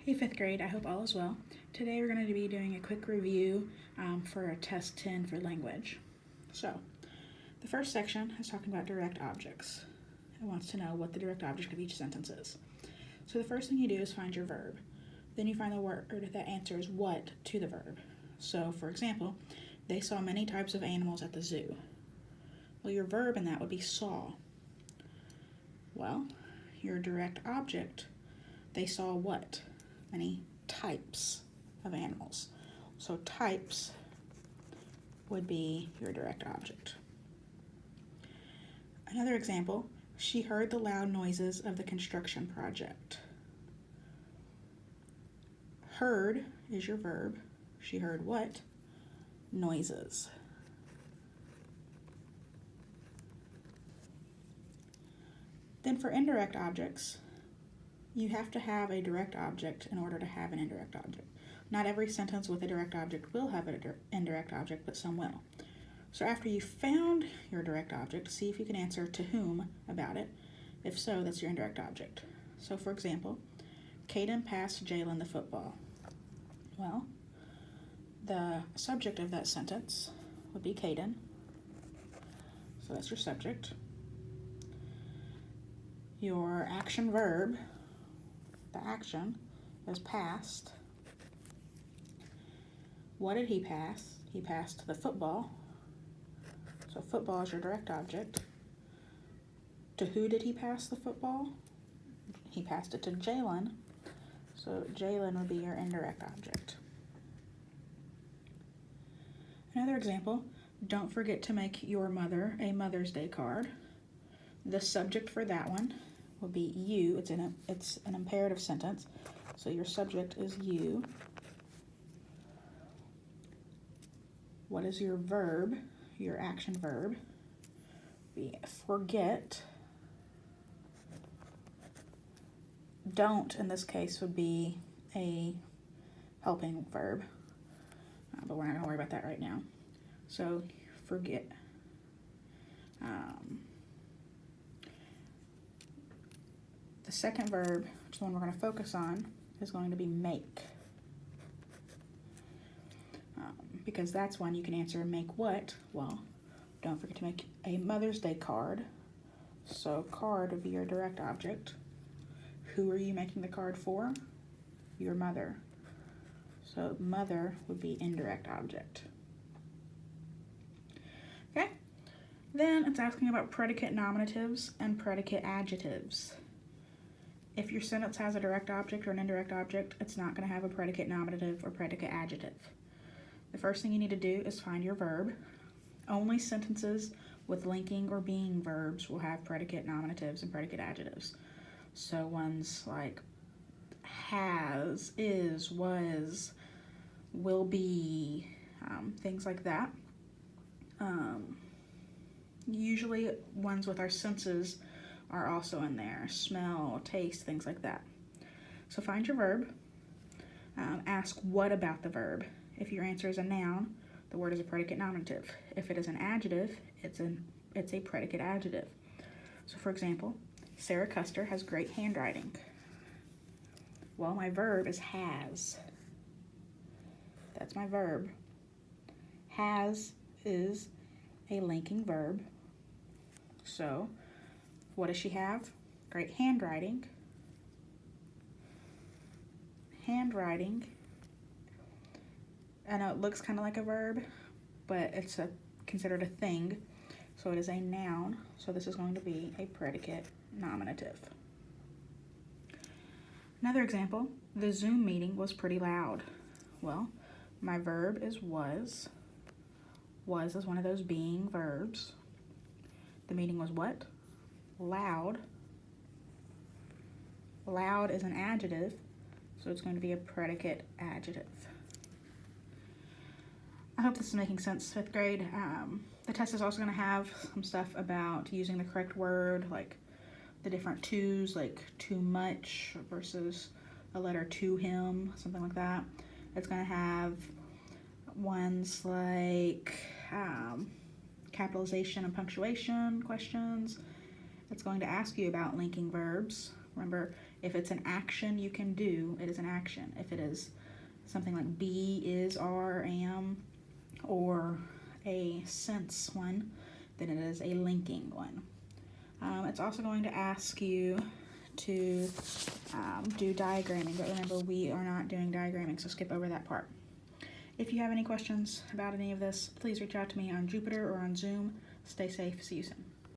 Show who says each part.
Speaker 1: Hey, fifth grade, I hope all is well. Today we're going to be doing a quick review for test 10 for language. So, the first section is talking about direct objects. It wants to know what the direct object of each sentence is. So the first thing you do is find your verb. Then you find the word that answers what to the verb. So, for example, they saw many types of animals at the zoo. Well, your verb in that would be saw. Well, your direct object, they saw what? Many types of animals. So types would be your direct object. Another example, she heard the loud noises of the construction project. Heard is your verb. She heard what? Noises. Then for indirect objects, you have to have a direct object in order to have an indirect object. Not every sentence with a direct object will have an indirect object, but some will. So after you've found your direct object, see if you can answer to whom about it. If so, that's your indirect object. So for example, Caden passed Jalen the football. Well, the subject of that sentence would be Caden. So that's your subject. Your action verb, the action, is passed. What did he pass? He passed the football. So football is your direct object. To who did he pass the football? He passed it to Jalen. So Jalen would be your indirect object. Another example, don't forget to make your mother a Mother's Day card. The subject for that one will be you. It's an imperative sentence, so your subject is you. What is your verb? Your action verb be forget. Don't in this case would be a helping verb, but we're not going to worry about that right now. So forget. The second verb, which is the one we're going to focus on, is going to be make. Because that's one you can answer make what? Well, don't forget to make a Mother's Day card. So card would be your direct object. Who are you making the card for? Your mother. So mother would be indirect object. Okay? Then it's asking about predicate nominatives and predicate adjectives. If your sentence has a direct object or an indirect object, it's not going to have a predicate nominative or predicate adjective. The first thing you need to do is find your verb. Only sentences with linking or being verbs will have predicate nominatives and predicate adjectives. So ones like has, is, was, will be, things like that. Usually ones with our senses are also in there. Smell, taste, things like that. So find your verb. Ask what about the verb. If your answer is a noun, the word is a predicate nominative. If it is an adjective, it's a predicate adjective. So for example, Sarah Custer has great handwriting. Well, my verb is has. That's my verb. Has is a linking verb. So what does she have? Great handwriting. Handwriting. I know it looks kind of like a verb, but it's considered a thing, so it is a noun. So this is going to be a predicate nominative. Another example, the Zoom meeting was pretty loud. Well, my verb is was. Was is one of those being verbs. The meeting was what? Loud. Loud is an adjective, so it's going to be a predicate adjective. I hope this is making sense, fifth grade. The test is also going to have some stuff about using the correct word, like the different to's, like too much versus a letter to him, something like that. It's going to have ones like capitalization and punctuation questions. It's going to ask you about linking verbs. Remember, If it's an action you can do, it is an action. If it is something like be, is, are, am, or a sense one, then it is a linking one. It's also going to ask you to do diagramming, but remember we are not doing diagramming, so skip over that part. If you have any questions about any of this, please reach out to me on Jupyter or on Zoom. Stay safe. See you soon.